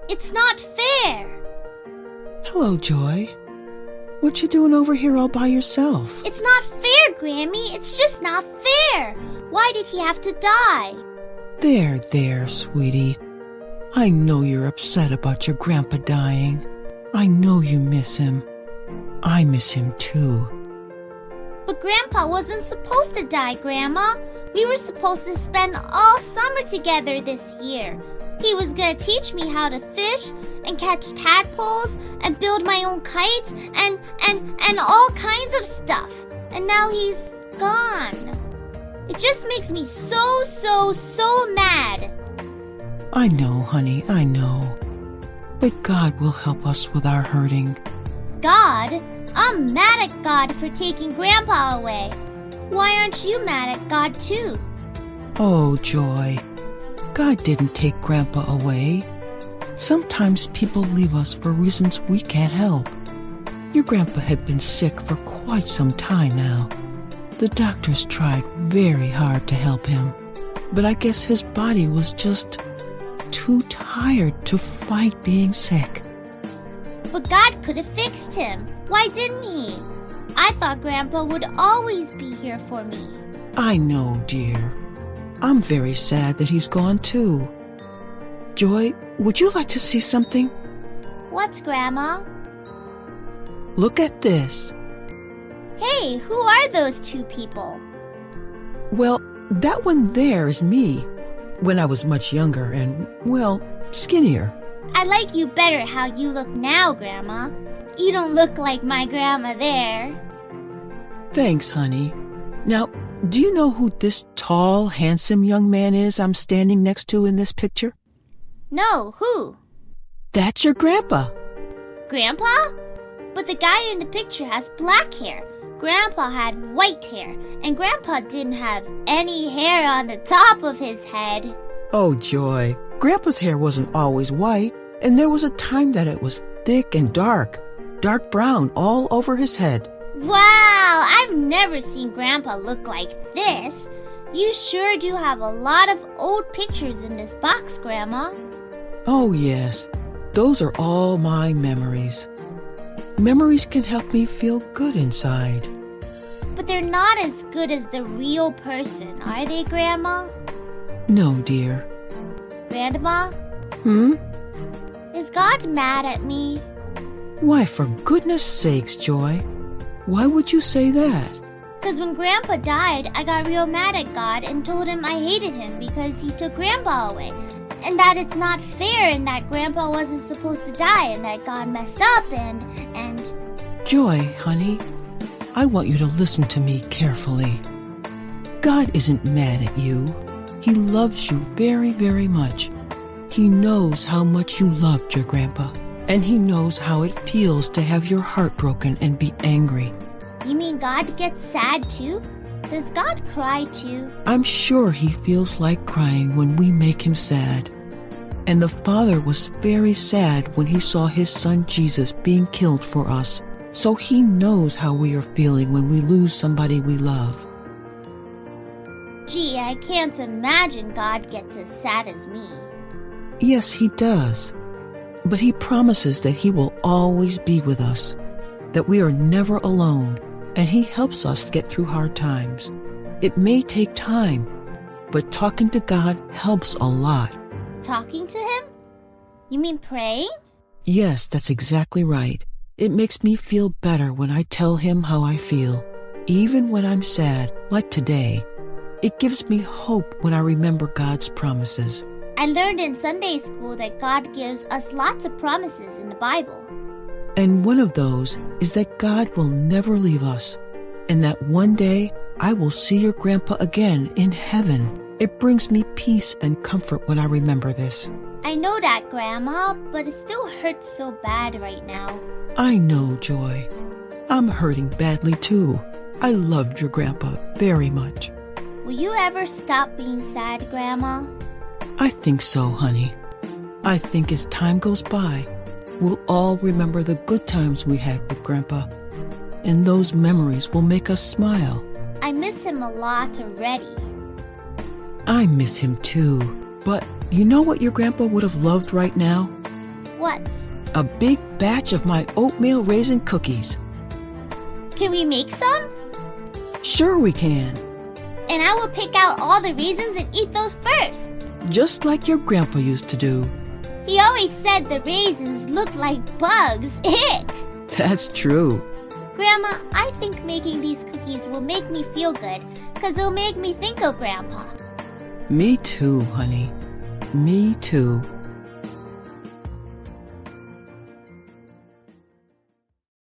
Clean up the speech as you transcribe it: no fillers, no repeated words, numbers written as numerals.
It's not fair. Hello, Joy. What you doing over here all by yourself? It's not fair, Grammy. It's just not fair. Why did he have to die? There, sweetie. I know you're upset about your grandpa dying. I know you miss him. I miss him too. But Grandpa wasn't supposed to die, Grandma. We were supposed to spend all summer together this year. He was gonna teach me how to fish and catch tadpoles and build my own kites and all kinds of stuff. And now he's gone. It just makes me so mad. I know, honey, I know. But God will help us with our hurting. God? I'm mad at God for taking Grandpa away. Why aren't you mad at God too? Oh, Joy. God didn't take Grandpa away. Sometimes people leave us for reasons we can't help. Your Grandpa had been sick for quite some time now. The doctors tried very hard to help him, but I guess his body was just too tired to fight being sick. But God could have fixed him. Why didn't he? I thought Grandpa would always be here for me. I know, dear. I'm very sad that he's gone too. Joy, would you like to see something? What's, Grandma? Look at this. Hey, who are those two people? Well, that one there is me, when I was much younger and, well, skinnier. I like you better how you look now, Grandma. You don't look like my grandma there. Thanks, honey. Now, do you know who this tall, handsome young man is I'm standing next to in this picture? No, who? That's your grandpa. Grandpa? But the guy in the picture has black hair. Grandpa had white hair, and Grandpa didn't have any hair on the top of his head. Oh, Joy. Grandpa's hair wasn't always white, and there was a time that it was thick and dark brown all over his head. Wow, I've never seen Grandpa look like this. You sure do have a lot of old pictures in this box, Grandma. Oh, yes. Those are all my memories. Memories can help me feel good inside. But they're not as good as the real person, are they, Grandma? No, dear. Grandma? Is God mad at me? Why, for goodness sakes, Joy. Why would you say that? Because when Grandpa died, I got real mad at God and told him I hated him because he took Grandpa away. And that it's not fair and that Grandpa wasn't supposed to die and that God messed up and... Joy, honey, I want you to listen to me carefully. God isn't mad at you. He loves you very, very much. He knows how much you loved your grandpa, and he knows how it feels to have your heart broken and be angry. You mean God gets sad too? Does God cry too? I'm sure he feels like crying when we make him sad. And the Father was very sad when he saw his son Jesus being killed for us. So he knows how we are feeling when we lose somebody we love. Gee, I can't imagine God gets as sad as me. Yes, he does. But he promises that he will always be with us, that we are never alone, and he helps us get through hard times. It may take time, but talking to God helps a lot. Talking to him? You mean praying? Yes, that's exactly right. It makes me feel better when I tell him how I feel, even when I'm sad, like today. It gives me hope when I remember God's promises. I learned in Sunday school that God gives us lots of promises in the Bible. And one of those is that God will never leave us, and that one day I will see your grandpa again in heaven. It brings me peace and comfort when I remember this. I know that, Grandma, but it still hurts so bad right now. I know, Joy. I'm hurting badly too. I loved your grandpa very much. Will you ever stop being sad, Grandma? I think so, honey. I think as time goes by, we'll all remember the good times we had with Grandpa, and those memories will make us smile. I miss him a lot already. I miss him too, but you know what your grandpa would have loved right now? What? A big batch of my oatmeal raisin cookies. Can we make some? Sure we can. And I will pick out all the raisins and eat those first. Just like your grandpa used to do. He always said the raisins looked like bugs. Ick! That's true. Grandma, I think making these cookies will make me feel good, 'cause it'll make me think of Grandpa. Me too, honey. Me too.